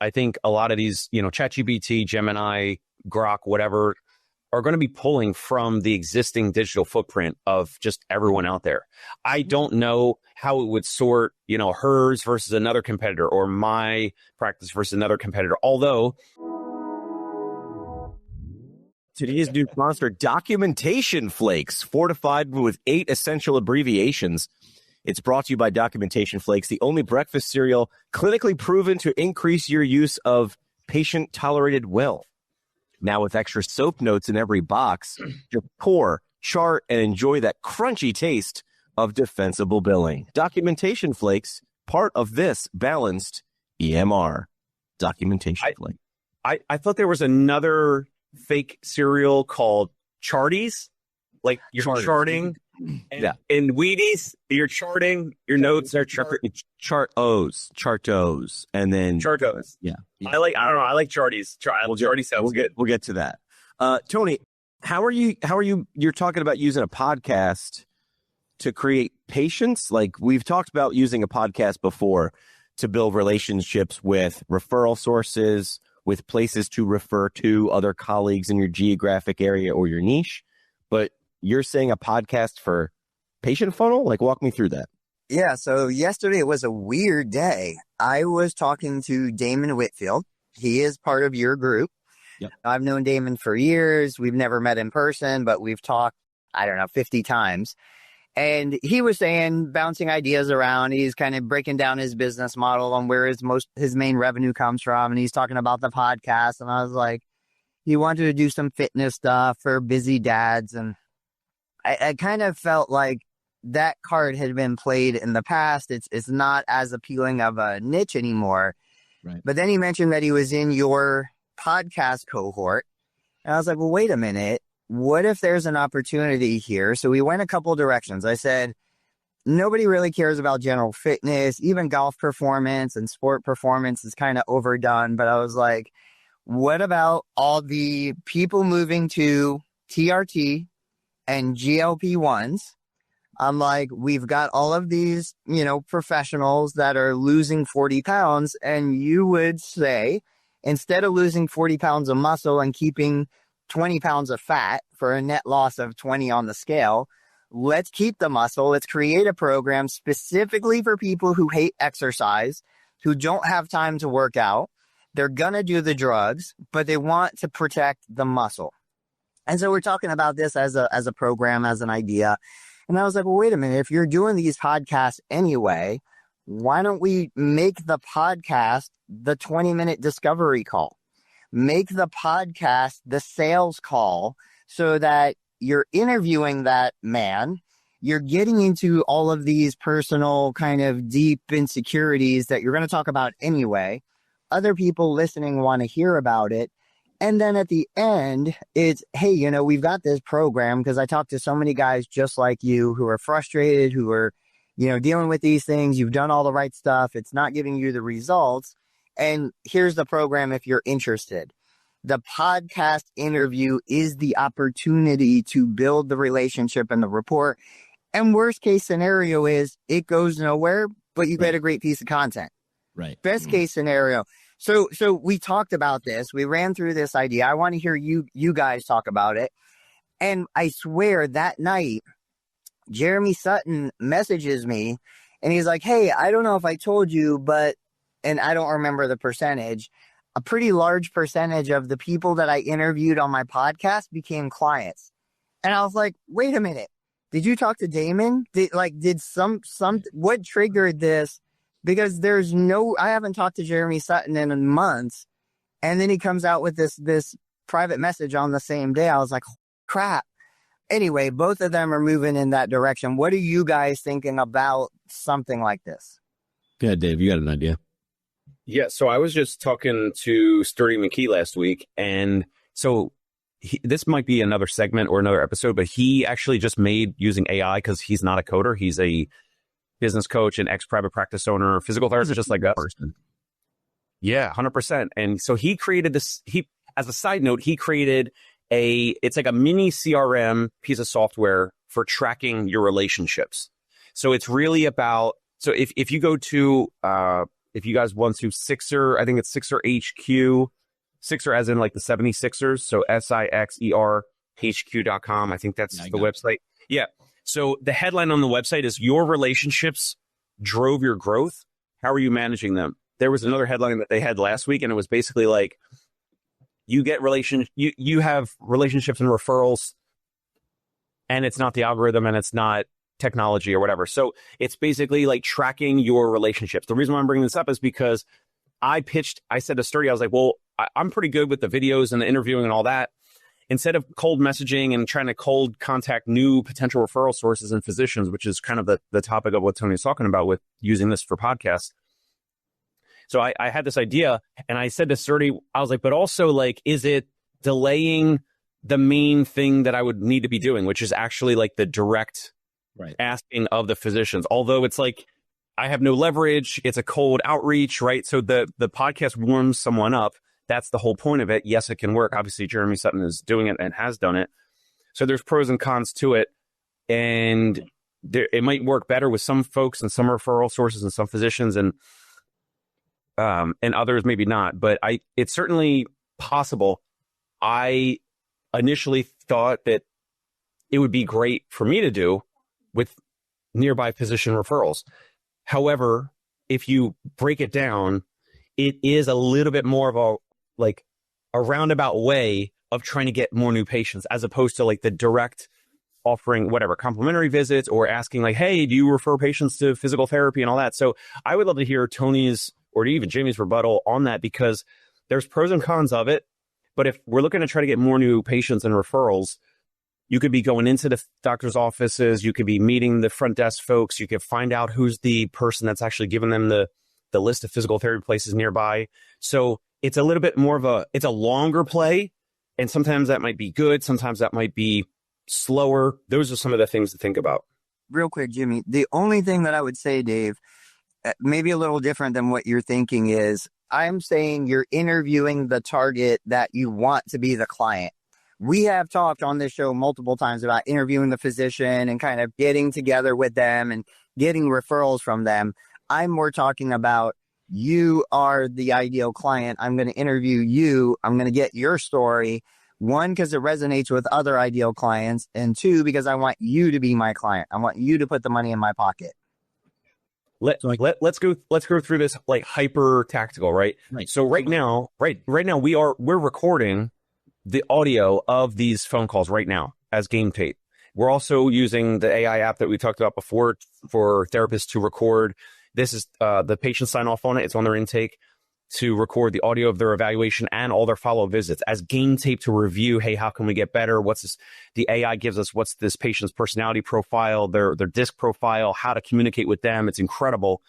I think a lot of these, ChatGPT, Gemini, Grok, whatever, are going to be pulling from the existing digital footprint of just everyone out there. I don't know how it would sort, hers versus another competitor or my practice versus another competitor. Although today's new sponsor, Documentation Flakes, fortified with 8 essential abbreviations. It's brought to you by Documentation Flakes, the only breakfast cereal clinically proven to increase your use of patient-tolerated wealth. Now with extra soap notes in every box, just pour, chart, and enjoy that crunchy taste of defensible billing. Documentation Flakes, part of this balanced EMR. Documentation Flakes. I thought there was another fake cereal called Charties. Like you're charting. And in Wheaties, you're charting. Your notes are Chartos, and then Chartos. Yeah. I don't know. I like Charties. Charties sounds good. We'll get to that. Tony, how are you? You're talking about using a podcast to create patience. Like we've talked about using a podcast before to build relationships with referral sources, with places to refer to other colleagues in your geographic area or your niche. But you're saying a podcast for patient funnel? Like, walk me through that. Yeah, so yesterday was a weird day. I was talking to Damon Whitfield. He is part of your group. Yep. I've known Damon for years. We've never met in person, but we've talked, 50 times. And he was saying, bouncing ideas around. He's kind of breaking down his business model on where his main revenue comes from. And he's talking about the podcast. And I was like, he wanted to do some fitness stuff for busy dads. And I kind of felt like that card had been played in the past. It's not as appealing of a niche anymore. Right. But then he mentioned that he was in your podcast cohort. And I was like, well, wait a minute. What if there's an opportunity here? So we went a couple directions. I said, nobody really cares about general fitness. Even golf performance and sport performance is kind of overdone. But I was like, what about all the people moving to TRT and GLP-1s? I'm like, we've got all of these, professionals that are losing 40 pounds. And you would say, instead of losing 40 pounds of muscle and keeping 20 pounds of fat for a net loss of 20 on the scale, let's keep the muscle. Let's create a program specifically for people who hate exercise, who don't have time to work out. They're going to do the drugs, but they want to protect the muscle. And so we're talking about this as a program, as an idea. And I was like, well, wait a minute. If you're doing these podcasts anyway, why don't we make the podcast the 20-minute discovery call? Make the podcast the sales call so that you're interviewing that man. You're getting into all of these personal kind of deep insecurities that you're going to talk about anyway. Other people listening want to hear about it. And then at the end, it's, hey, we've got this program because I talked to so many guys just like you who are frustrated, who are, dealing with these things. You've done all the right stuff. It's not giving you the results. And here's the program if you're interested. The podcast interview is the opportunity to build the relationship and the rapport. And worst case scenario is it goes nowhere, but you get a great piece of content. Right. Best case scenario. So we talked about this. We ran through this idea. I want to hear you guys talk about it. And I swear that night, Jeremy Sutton messages me and he's like, hey, I don't know if I told you, but, and I don't remember the percentage, a pretty large percentage of the people that I interviewed on my podcast became clients. And I was like, wait a minute. Did you talk to Damon? What triggered this? Because I haven't talked to Jeremy Sutton in months. And then he comes out with this private message on the same day. I was like, crap. Anyway, both of them are moving in that direction. What are you guys thinking about something like this? Go ahead, Dave. You got an idea. Yeah. So I was just talking to Sturdy McKee last week. And so this might be another segment or another episode, but he actually just made using AI because he's not a coder. He's a business coach and ex-private practice owner, physical therapist, just like that person. Yeah, 100%. And so he created this, as a side note, he created it's like a mini CRM piece of software for tracking your relationships. So it's really about, so if you go to if you guys want to, Sixer, I think it's Sixer HQ, Sixer as in like the 76ers. So SIXERHQ.com. I think that's the website. Yeah. So the headline on the website is Your Relationships Drove Your Growth. How are you managing them? There was another headline that they had last week, and it was basically like, you have relationships and referrals, and it's not the algorithm and it's not technology or whatever. So it's basically like tracking your relationships. The reason why I'm bringing this up is because I said to Sturdy, I was like, well, I'm pretty good with the videos and the interviewing and all that. Instead of cold messaging and trying to cold contact new potential referral sources and physicians, which is kind of the topic of what Tony's talking about with using this for podcasts. So I had this idea, and I said to Sturdy, I was like, but also, like, is it delaying the main thing that I would need to be doing, which is actually like the direct asking of the physicians? Although it's like, I have no leverage. It's a cold outreach, right? So the podcast warms someone up. That's the whole point of it. Yes, it can work. Obviously, Jeremy Sutton is doing it and has done it. So there's pros and cons to it. And it might work better with some folks and some referral sources and some physicians and others maybe not. But it's certainly possible. I initially thought that it would be great for me to do with nearby physician referrals. However, if you break it down, it is a little bit more of a roundabout way of trying to get more new patients, as opposed to like the direct offering, whatever, complimentary visits or asking like, hey, do you refer patients to physical therapy and all that? So I would love to hear Tony's or even Jamie's rebuttal on that, because there's pros and cons of it. But if we're looking to try to get more new patients and referrals, you could be going into the doctor's offices. You could be meeting the front desk folks. You could find out who's the person that's actually giving them the list of physical therapy places nearby. So it's a little bit more it's a longer play. And sometimes that might be good. Sometimes that might be slower. Those are some of the things to think about. Real quick, Jimmy, the only thing that I would say, Dave, maybe a little different than what you're thinking is, I'm saying you're interviewing the target that you want to be the client. We have talked on this show multiple times about interviewing the physician and kind of getting together with them and getting referrals from them. I'm more talking about, you are the ideal client. I'm going to interview you. I'm going to get your story. One, because it resonates with other ideal clients. And two, because I want you to be my client. I want you to put the money in my pocket. Let's go through this like hyper tactical, right? So right now we're recording the audio of these phone calls right now as game tape. We're also using the AI app that we talked about before for therapists to record. This is the patient sign off on it. It's on their intake to record the audio of their evaluation and all their follow-up visits as game tape to review. Hey, how can we get better? What's this? The AI gives us what's this patient's personality profile, their disc profile, how to communicate with them. It's incredible.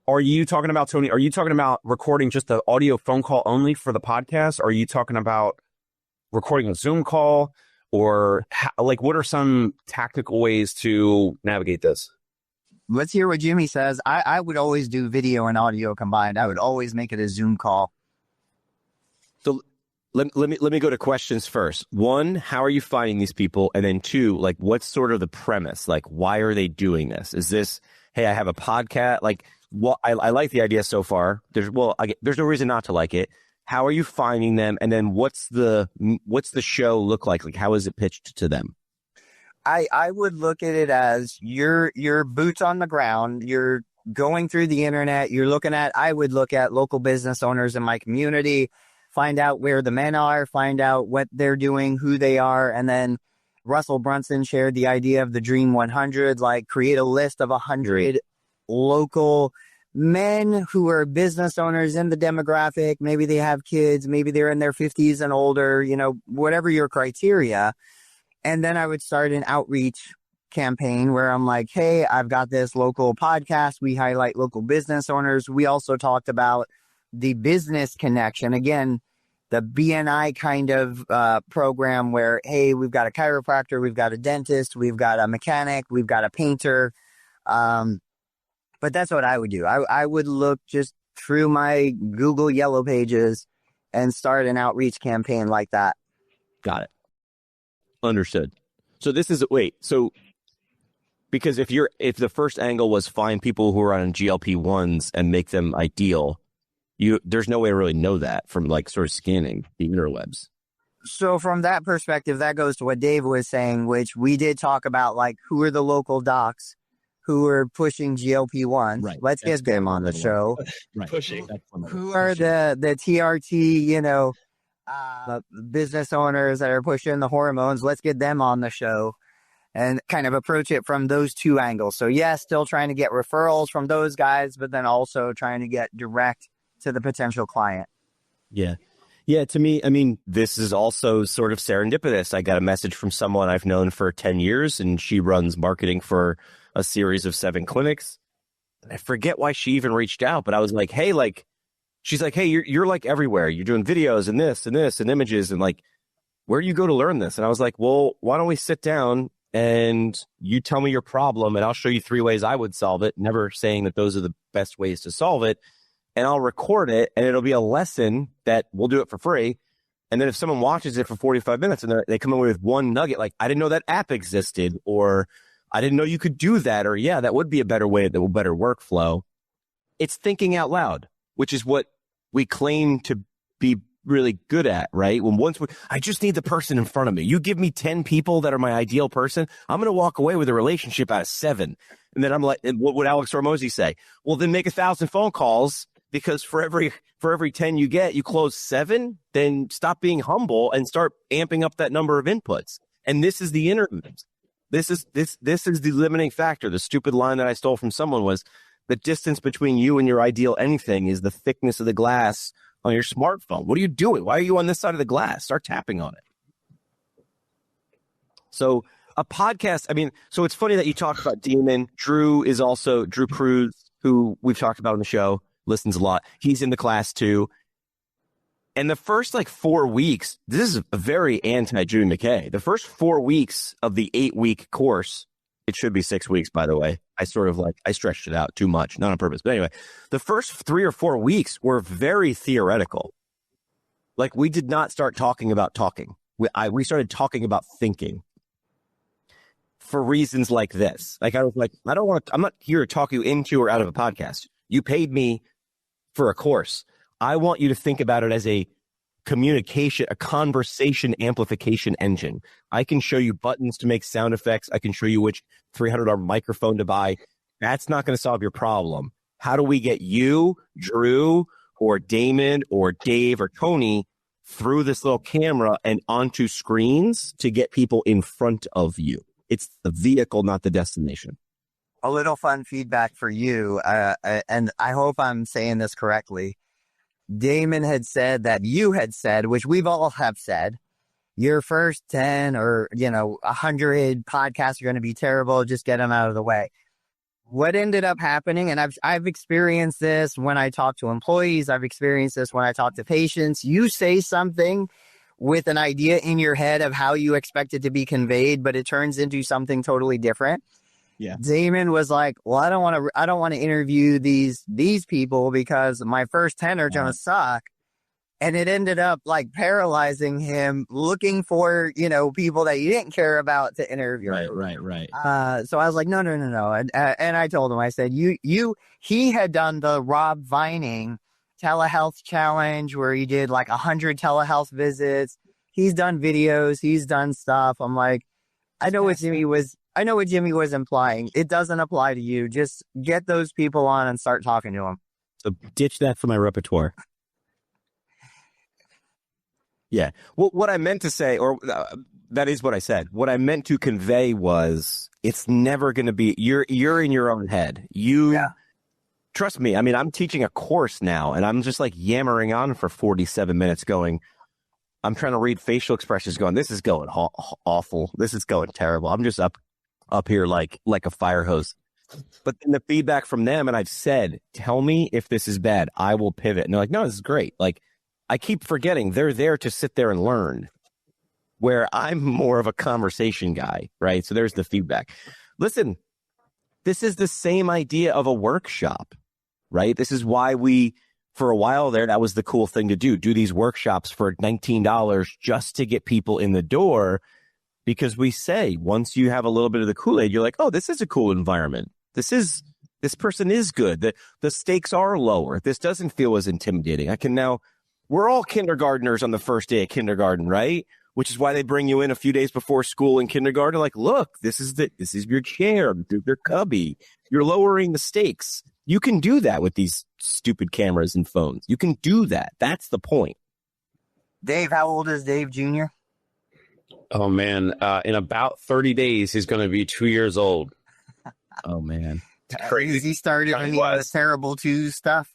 Are you talking about, Tony, are you talking about recording just the audio phone call only for the podcast? Or are you talking about recording a Zoom call? Or what are some tactical ways to navigate this? Let's hear what Jimmy says. I would always do video and audio combined. I would always make it a Zoom call. So let me go to questions first. One, how are you finding these people? And then two, like, what's sort of the premise? Like, why are they doing this? Is this, hey, I have a podcast? Like, well, I like the idea so far. There's no reason not to like it. How are you finding them? And then what's the show look like? Like, how is it pitched to them? I would look at it as your boots on the ground. You're going through the internet. I would look at local business owners in my community, find out where the men are, find out what they're doing, who they are. And then Russell Brunson shared the idea of the Dream 100, like create a list of 100 local men who are business owners in the demographic. Maybe they have kids, maybe they're in their 50s and older, whatever your criteria. And then I would start an outreach campaign where I'm like, hey, I've got this local podcast. We highlight local business owners. We also talked about the business connection. Again, the BNI kind of program where, hey, we've got a chiropractor, we've got a dentist, we've got a mechanic, we've got a painter. But that's what I would do. I would look just through my Google Yellow Pages and start an outreach campaign like that. Got it. Understood. So this is, so Because if the first angle was find people who are on GLP-1s and make them ideal, there's no way to really know that from like sort of scanning the interwebs. So from that perspective, that goes to what Dave was saying, which we did talk about, like, who are the local docs who are pushing GLP-1s? Right. Let's get them on the show. Right. Pushing. Who are the TRT, business owners that are pushing the hormones? Let's get them on the show and kind of approach it from those two angles. So yes, still trying to get referrals from those guys, but then also trying to get direct to the potential client. Yeah. Yeah, to me, I mean, this is also sort of serendipitous. I got a message from someone I've known for 10 years, and she runs marketing for a series of 7 clinics. I forget why she even reached out, but I was like, hey, like, she's like, hey, you're like everywhere. You're doing videos and this and images, and like, where do you go to learn this? And I was like, well, why don't we sit down and you tell me your problem, and I'll show you 3 ways I would solve it, never saying that those are the best ways to solve it. And I'll record it, and it'll be a lesson that we'll do it for free. And then if someone watches it for 45 minutes and they come away with one nugget, like, I didn't know that app existed, or I didn't know you could do that, or yeah, that would be a better way, that will better workflow. It's thinking out loud, which is what we claim to be really good at, right? I just need the person in front of me. You give me 10 people that are my ideal person, I'm going to walk away with a relationship out of 7. And then I'm like, and what would Alex Hormozy say? Well, then make 1,000 phone calls. Because for every 10 you get, you close 7, then stop being humble and start amping up that number of inputs. And this is the internet. This is the limiting factor. The stupid line that I stole from someone was, the distance between you and your ideal anything is the thickness of the glass on your smartphone. What are you doing? Why are you on this side of the glass? Start tapping on it. So a podcast, I mean, so it's funny that you talk about Demon. Drew Cruz, who we've talked about on the show, listens a lot. He's in the class too. And the first 4 weeks, this is a very anti-Judy McKay. The first 4 weeks of the 8-week course, it should be 6 weeks, by the way. I stretched it out too much, not on purpose. But anyway, the first 3 or 4 weeks were very theoretical. Like, we did not start talking about talking. We started talking about thinking for reasons like this. Like, I was like, I'm not here to talk you into or out of a podcast. You paid me for a course. I want you to think about it as a conversation amplification engine. I can show you buttons to make sound effects. I can show you which $300 microphone to buy. That's not going to solve your problem. How do we get you, Drew, or Damon, or Dave, or Tony through this little camera and onto screens to get people in front of you? It's the vehicle, not the destination. A little fun feedback for you, and I hope I'm saying this correctly. Damon had said that you had said, which we've all have said, your first 10 or 100 podcasts are going to be terrible. Just get them out of the way. What ended up happening, and I've experienced this when I talk to employees. I've experienced this when I talk to patients. You say something with an idea in your head of how you expect it to be conveyed, but it turns into something totally different. Yeah. Damon was like, well, I don't want to interview these people because my first 10 are going to suck. And it ended up paralyzing him looking for, people that he didn't care about to interview. Right. So I was like, no. And I told him, I said, he had done the Rob Vining telehealth challenge where he did 100 telehealth visits. He's done videos. He's done stuff. I'm like, I know what Jimmy was implying. It doesn't apply to you. Just get those people on and start talking to them. So ditch that for my repertoire. Yeah. Well, what I meant to say, or that is what I said. What I meant to convey was, it's never going to be, you're in your own head. Trust me. I mean, I'm teaching a course now, and I'm just yammering on for 47 minutes going, I'm trying to read facial expressions going, this is going awful. This is going terrible. I'm just up here like a fire hose. But then the feedback from them, and I've said, tell me if this is bad. I will pivot. And they're like, no, this is great. I keep forgetting they're there to sit there and learn, where I'm more of a conversation guy, right? So there's the feedback. Listen, this is the same idea of a workshop, right? This is why for a while there, that was the cool thing to do these workshops for $19 just to get people in the door. because we say once you have a little bit of the Kool-Aid, you're like, oh, this is a cool environment. This person is good. The stakes are lower. This doesn't feel as intimidating. We're all kindergartners on the first day of kindergarten, right? Which is why they bring you in a few days before school in kindergarten. Like, look, this is your chair, your cubby. You're lowering the stakes. You can do that with these stupid cameras and phones. You can do that. That's the point. Dave, how old is Dave Jr.? Oh, man. In about 30 days, he's going to be 2 years old. Oh, man. Crazy. He started any of the terrible 2 stuff?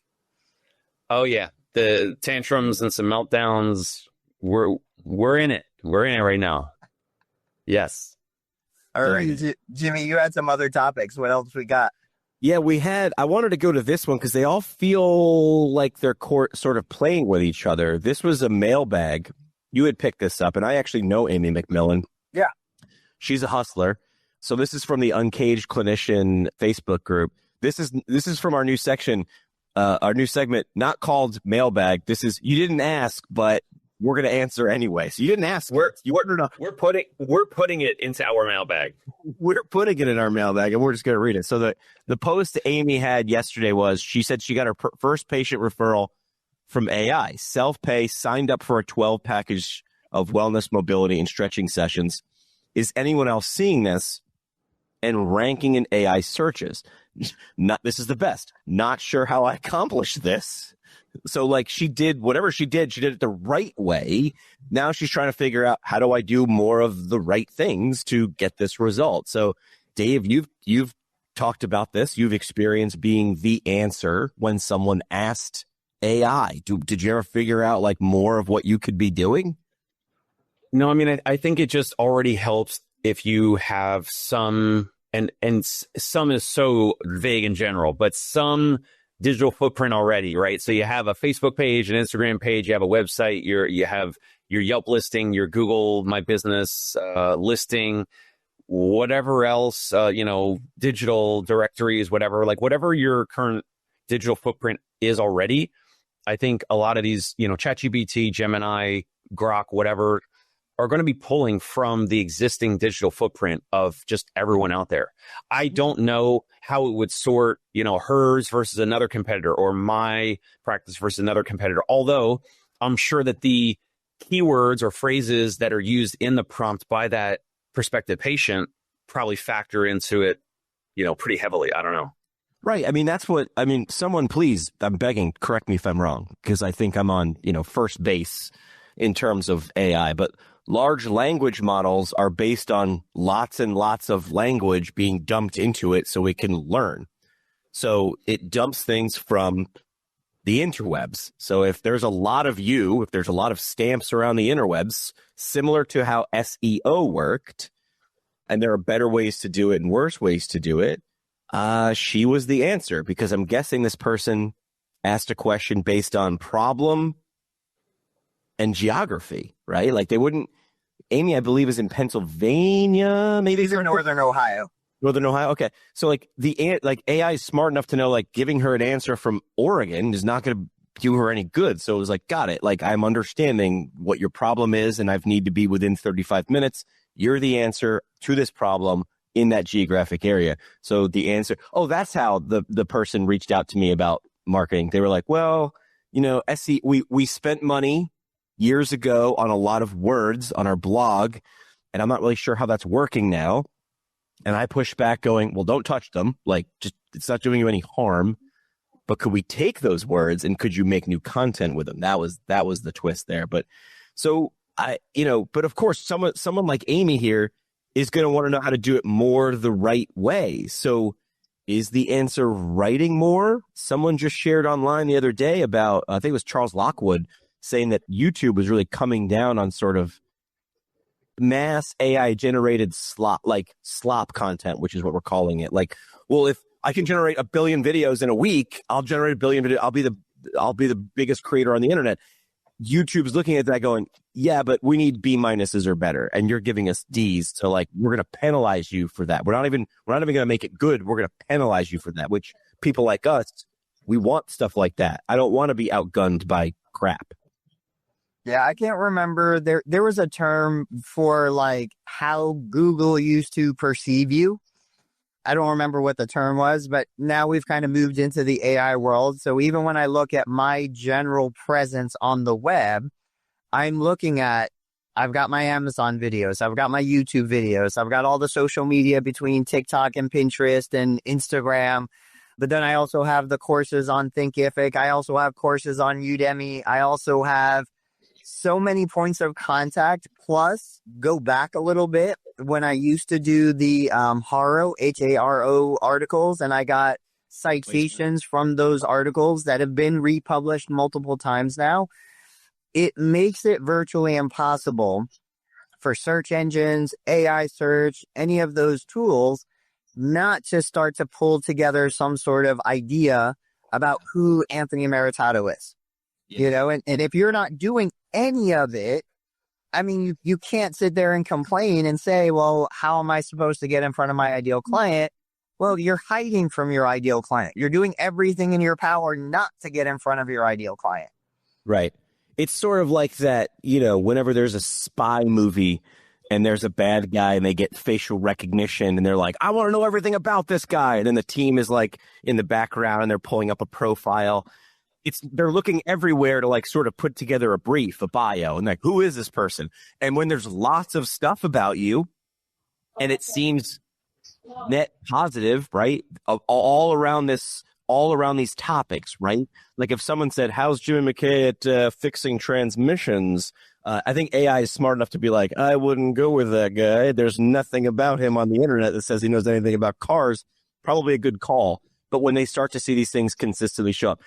Oh, yeah. The tantrums and some meltdowns. We're in it. We're in it right now. Yes. All right. Jimmy, you had some other topics. What else we got? Yeah, I wanted to go to this one because they all feel like they're sort of playing with each other. This was a mailbag. You had picked this up, and I actually know Amy McMillan. Yeah. She's a hustler. So this is from the Uncaged Clinician Facebook group. This is from our new section, our new segment, not called Mailbag. This is, you didn't ask, but we're going to answer anyway. So you didn't ask. We're putting it into our mailbag. We're putting it in our mailbag, and we're just going to read it. So the post Amy had yesterday was, she said she got her first patient referral from AI, self-pay, signed up for a 12 package of wellness, mobility, and stretching sessions. Is anyone else seeing this and ranking in AI searches? This is the best. Not sure how I accomplished this. So like she did whatever she did it the right way. Now she's trying to figure out, how do I do more of the right things to get this result? So Dave, you've talked about this. You've experienced being the answer when someone asked AI. Did you ever figure out like more of what you could be doing? No, I mean, I think it just already helps if you have some, and some is so vague in general, but some digital footprint already, right? So you have a Facebook page, an Instagram page, you have a website, you have your Yelp listing, your Google My Business listing, whatever else, digital directories, whatever your current digital footprint is already. I think a lot of these, ChatGPT, Gemini, Grok, whatever, are going to be pulling from the existing digital footprint of just everyone out there. I don't know how it would sort, hers versus another competitor or my practice versus another competitor. Although I'm sure that the keywords or phrases that are used in the prompt by that prospective patient probably factor into it, pretty heavily. I don't know. Right. Someone please, I'm begging, correct me if I'm wrong, because I think I'm on, first base in terms of AI, but large language models are based on lots and lots of language being dumped into it so it can learn. So it dumps things from the interwebs. So if there's a lot of if there's a lot of stamps around the interwebs, similar to how SEO worked, and there are better ways to do it and worse ways to do it, she was the answer, because I'm guessing this person asked a question based on problem and geography, right? Like they wouldn't. Amy, I believe, is in Pennsylvania. Maybe these are Northern Ohio. Northern Ohio. Okay, so AI is smart enough to know giving her an answer from Oregon is not going to do her any good. So it was got it. I'm understanding what your problem is, and I need to be within 35 minutes. You're the answer to this problem in that geographic area. So the answer. Oh, that's how the person reached out to me about marketing. They were like, well, we spent money years ago on a lot of words on our blog, and I'm not really sure how that's working now. And I pushed back going, well, don't touch them. It's not doing you any harm, but could we take those words and could you make new content with them? That was the twist there. But but of course, someone like Amy here is going to want to know how to do it more the right way. So is the answer writing more? Someone just shared online the other day about, I think it was Charles Lockwood, saying that YouTube was really coming down on sort of mass AI generated slop content, which is what we're calling it. Well, if I can generate 1 billion videos in a week, I'll generate 1 billion videos. I'll be the biggest creator on the internet. YouTube's looking at that going, yeah, but we need B- or better. And you're giving us D's. So we're going to penalize you for that. We're not even going to make it good. We're going to penalize you for that, which people like us, we want stuff like that. I don't want to be outgunned by crap. Yeah, I can't remember. There was a term for like how Google used to perceive you. I don't remember what the term was, but now we've kind of moved into the AI world. So even when I look at my general presence on the web, I'm looking at, I've got my Amazon videos, I've got my YouTube videos, I've got all the social media between TikTok and Pinterest and Instagram. But then I also have the courses on Thinkific. I also have courses on Udemy. I also have so many points of contact. Plus, go back a little bit when I used to do the Haro, Haro articles, and I got citations from those articles that have been republished multiple times now. It makes it virtually impossible for search engines, AI search, any of those tools not to start to pull together some sort of idea about who Anthony Meritato is. You know, and if you're not doing any of it, I mean, you can't sit there and complain and say, well, how am I supposed to get in front of my ideal client? Well, you're hiding from your ideal client. You're doing everything in your power not to get in front of your ideal client. Right. It's sort of like that, you know, whenever there's a spy movie and there's a bad guy and they get facial recognition and they're like, I want to know everything about this guy. And then the team is like in the background and they're pulling up a profile. They're looking everywhere to like sort of put together a brief, a bio, and like, who is this person? And when there's lots of stuff about you and it seems net positive, right? All around these topics, right? Like if someone said, how's Jimmy McKay at fixing transmissions? I think AI is smart enough to be like, I wouldn't go with that guy. There's nothing about him on the internet that says he knows anything about cars. Probably a good call. But when they start to see these things consistently show up,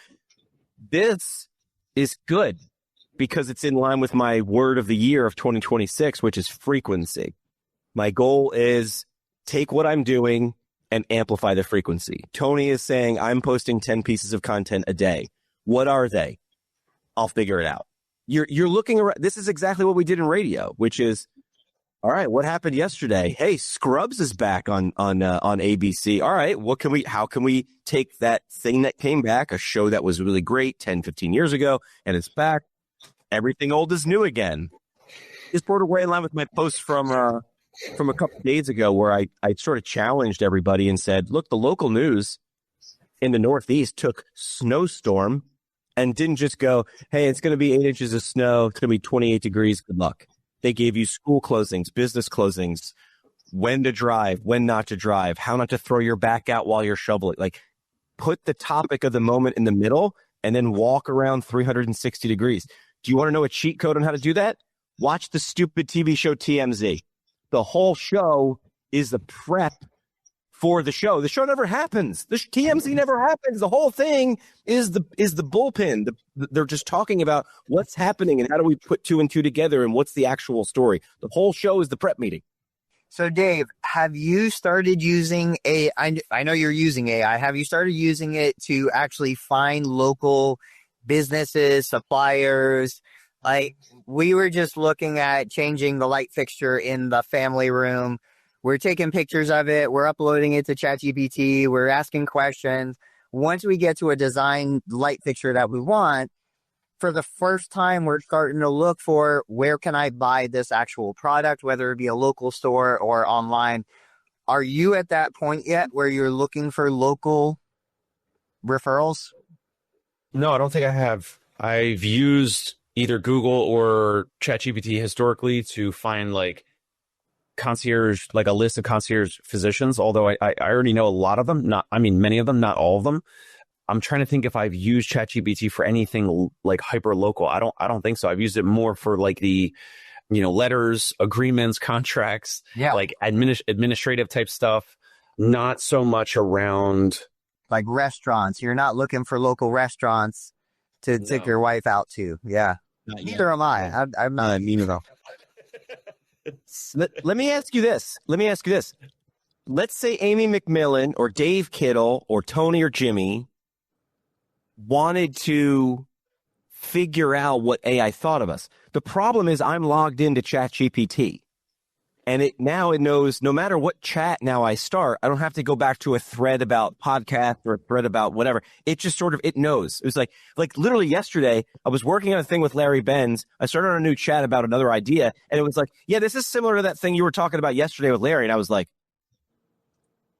this is good because it's in line with my word of the year of 2026, which is frequency. My goal is take what I'm doing and amplify the frequency. Tony is saying I'm posting 10 pieces of content a day. What are they? I'll figure it out. You're looking around. This is exactly what we did in radio, which is, all right, what happened yesterday? Hey, Scrubs is back on ABC. All right, how can we take that thing that came back, a show that was really great 10, 15 years ago, and it's back. Everything old is new again. It's sort of way in line with my post from a couple of days ago where I sort of challenged everybody and said, look, the local news in the Northeast took snowstorm and didn't just go, hey, it's going to be 8 inches of snow. It's going to be 28 degrees. Good luck. They gave you school closings, business closings, when to drive, when not to drive, how not to throw your back out while you're shoveling. Like, put the topic of the moment in the middle and then walk around 360 degrees. Do you want to know a cheat code on how to do that? Watch the stupid TV show TMZ. The whole show is the prep for the show. The show never happens. The TMZ never happens. The whole thing is the bullpen. They're just talking about what's happening and how do we put two and two together and what's the actual story. The whole show is the prep meeting. So, Dave, have you started using AI? I know you're using AI. Have you started using it to actually find local businesses, suppliers? Like, we were just looking at changing the light fixture in the family room. We're taking pictures of it. We're uploading it to ChatGPT. We're asking questions. Once we get to a design light fixture that we want, for the first time, we're starting to look for where can I buy this actual product, whether it be a local store or online. Are you at that point yet where you're looking for local referrals? No, I don't think I have. I've used either Google or ChatGPT historically to find like concierge, like a list of concierge physicians, although I already know a lot of them, many of them, not all of them. I'm trying to think if I've used ChatGPT for anything like hyper local. I don't think so. I've used it more for like the, letters, agreements, contracts, like administrative type stuff, not so much around like restaurants. You're not looking for local restaurants to take your wife out to. Yeah. Neither am I. I'm not. Neither. Let me ask you this. Let's say Amy McMillan or Dave Kittle or Tony or Jimmy wanted to figure out what AI thought of us. The problem is I'm logged into ChatGPT. And it knows no matter what chat now I start, I don't have to go back to a thread about podcast or a thread about whatever. It just sort of, it knows. It was like literally yesterday, I was working on a thing with Larry Benz. I started on a new chat about another idea. And it was like, yeah, this is similar to that thing you were talking about yesterday with Larry. And I was like,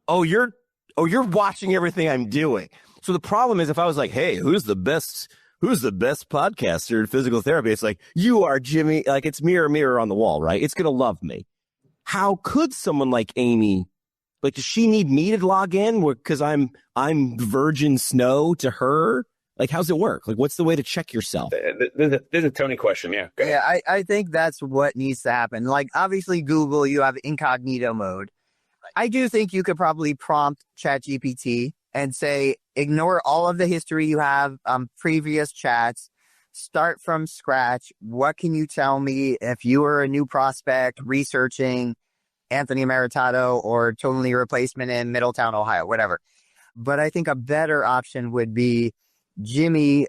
oh, you're watching everything I'm doing. So the problem is if I was like, hey, who's the best podcaster in physical therapy? It's like, you are, Jimmy. Like, it's mirror on the wall, right? It's going to love me. How could someone like Amy, like, does she need me to log in because I'm virgin snow to her? Like, how's it work? Like, what's the way to check yourself? There's a Tony question. Yeah. Yeah, I think that's what needs to happen. Like, obviously, Google, you have incognito mode. I do think you could probably prompt ChatGPT and say, ignore all of the history you have, previous chats, start from scratch. What can you tell me if you were a new prospect researching Anthony Maritato or Total Knee Replacement in Middletown, Ohio, whatever. But I think a better option would be Jimmy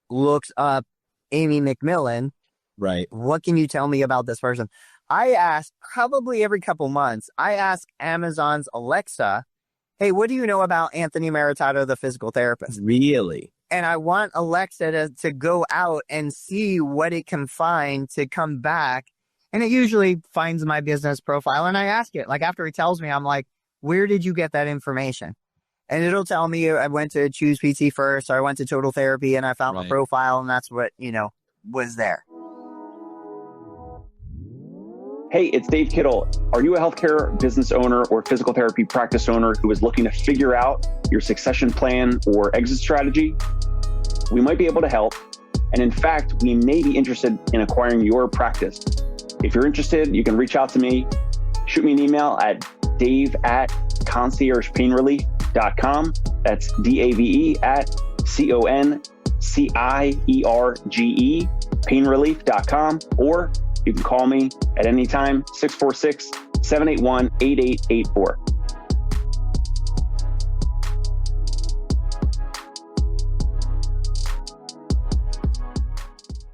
looks up Amy McMillan. Right. What can you tell me about this person? I ask probably every couple months, I ask Amazon's Alexa, hey, what do you know about Anthony Maritato, the physical therapist? Really? And I want Alexa to go out and see what it can find to come back. And it usually finds my business profile. And I ask it, like, after it tells me, I'm like, where did you get that information? And it'll tell me I went to Choose PT first, or I went to Total Therapy and I found my profile, and that's what, was there. Hey, it's Dave Kittle. Are you a healthcare business owner or physical therapy practice owner who is looking to figure out your succession plan or exit strategy? We might be able to help. And in fact, we may be interested in acquiring your practice. If you're interested, you can reach out to me. Shoot me an email at dave@conciergepainrelief.com. That's DAVE@CONCIERGE painrelief.com. Or you can call me at any time, 646-781-8884.